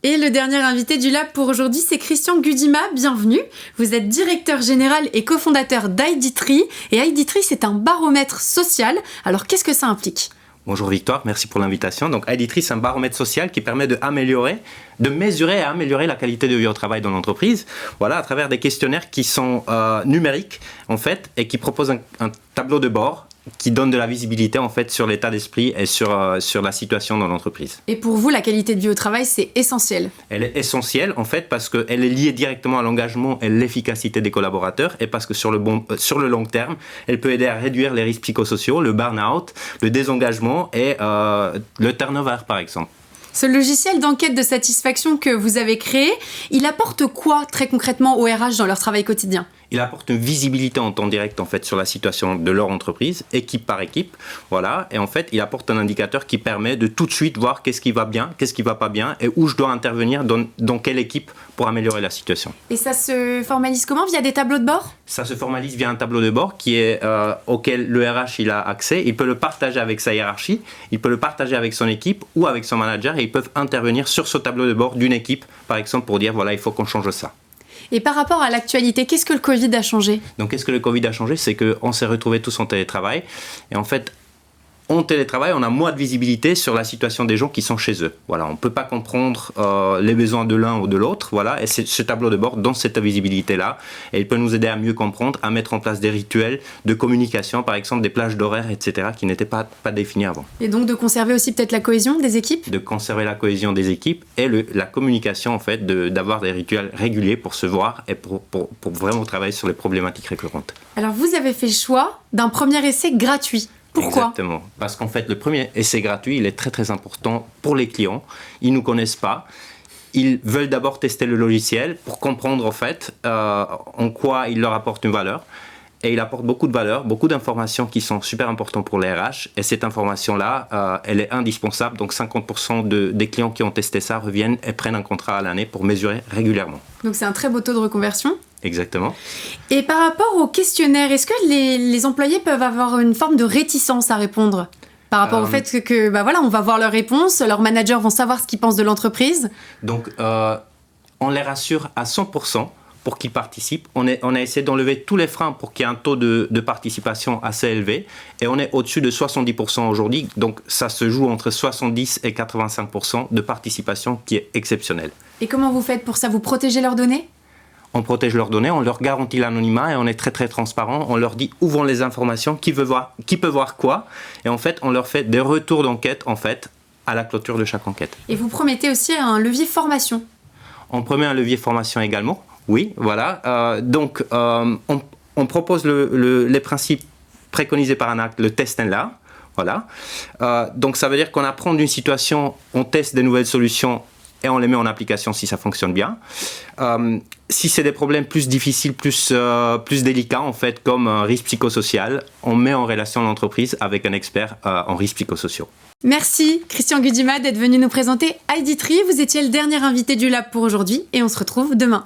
Et le dernier invité du Lab pour aujourd'hui, c'est Christian Gudima. Bienvenue. Vous êtes directeur général et cofondateur d'ID-Tree. Et ID-Tree, c'est un baromètre social. Alors, qu'est-ce que ça implique ? Bonjour Victoire, merci pour l'invitation. Donc ID-Tree, c'est un baromètre social qui permet de mesurer et améliorer la qualité de vie au travail dans l'entreprise. Voilà, à travers des questionnaires qui sont numériques en fait et qui proposent un tableau de bord qui donne de la visibilité en fait sur l'état d'esprit et sur la situation dans l'entreprise. Et pour vous, la qualité de vie au travail, c'est essentiel. Elle est essentielle en fait parce qu'elle est liée directement à l'engagement et l'efficacité des collaborateurs et parce que sur le long terme, elle peut aider à réduire les risques psychosociaux, le burn-out, le désengagement et le turnover par exemple. Ce logiciel d'enquête de satisfaction que vous avez créé, il apporte quoi très concrètement aux RH dans leur travail quotidien ? Il apporte une visibilité en temps direct en fait sur la situation de leur entreprise, équipe par équipe, voilà. Et en fait, il apporte un indicateur qui permet de tout de suite voir qu'est-ce qui va bien, qu'est-ce qui va pas bien, et où je dois intervenir dans quelle équipe pour améliorer la situation. Et ça se formalise comment ? Via des tableaux de bord ? Ça se formalise via un tableau de bord auquel le RH il a accès. Il peut le partager avec sa hiérarchie, il peut le partager avec son équipe ou avec son manager, et ils peuvent intervenir sur ce tableau de bord d'une équipe, par exemple, pour dire voilà, il faut qu'on change ça. Et par rapport à l'actualité, qu'est-ce que le Covid a changé ? Donc, qu'est-ce que le Covid a changé ? C'est qu'on s'est retrouvés tous en télétravail. Et en fait, en télétravail, on a moins de visibilité sur la situation des gens qui sont chez eux. Voilà, on ne peut pas comprendre les besoins de l'un ou de l'autre. Voilà, et c'est ce tableau de bord donne cette visibilité-là. Et il peut nous aider à mieux comprendre, à mettre en place des rituels de communication, par exemple des plages d'horaires, etc., qui n'étaient pas définis avant. Et donc de conserver aussi peut-être la cohésion des équipes ? De conserver la cohésion des équipes et la communication, en fait, d'avoir des rituels réguliers pour se voir et pour vraiment travailler sur les problématiques récurrentes. Alors vous avez fait le choix d'un premier essai gratuit. Pourquoi ? Exactement. Parce qu'en fait, le premier essai gratuit, il est très très important pour les clients. Ils ne nous connaissent pas. Ils veulent d'abord tester le logiciel pour comprendre en fait en quoi il leur apporte une valeur. Et il apporte beaucoup de valeur, beaucoup d'informations qui sont super importantes pour les RH. Et cette information-là, elle est indispensable. Donc 50% des clients qui ont testé ça reviennent et prennent un contrat à l'année pour mesurer régulièrement. Donc c'est un très beau taux de reconversion. Exactement. Et par rapport au questionnaire, est-ce que les employés peuvent avoir une forme de réticence à répondre ? Par rapport au fait que on va voir leurs réponses, leurs managers vont savoir ce qu'ils pensent de l'entreprise. Donc on les rassure à 100%. Pour qu'ils participent. On a essayé d'enlever tous les freins pour qu'il y ait un taux de participation assez élevé. Et on est au-dessus de 70% aujourd'hui. Donc, ça se joue entre 70 et 85% de participation qui est exceptionnelle. Et comment vous faites pour ça ? Vous protégez leurs données ? On protège leurs données, on leur garantit l'anonymat et on est très très transparent. On leur dit où vont les informations, qui peut voir quoi. Et en fait, on leur fait des retours d'enquête en fait, à la clôture de chaque enquête. Et vous promettez aussi un levier formation ? On promet un levier formation également. Oui, voilà. Donc, on propose les principes préconisés par un acte, le test and learn. Voilà. Donc, ça veut dire qu'on apprend d'une situation, on teste des nouvelles solutions et on les met en application si ça fonctionne bien. Si c'est des problèmes plus difficiles, plus délicats, en fait, comme un risque psychosocial, on met en relation l'entreprise avec un expert en risques psychosociaux. Merci Christian Gudima d'être venu nous présenter ID-Tree. Vous étiez le dernier invité du Lab pour aujourd'hui et on se retrouve demain.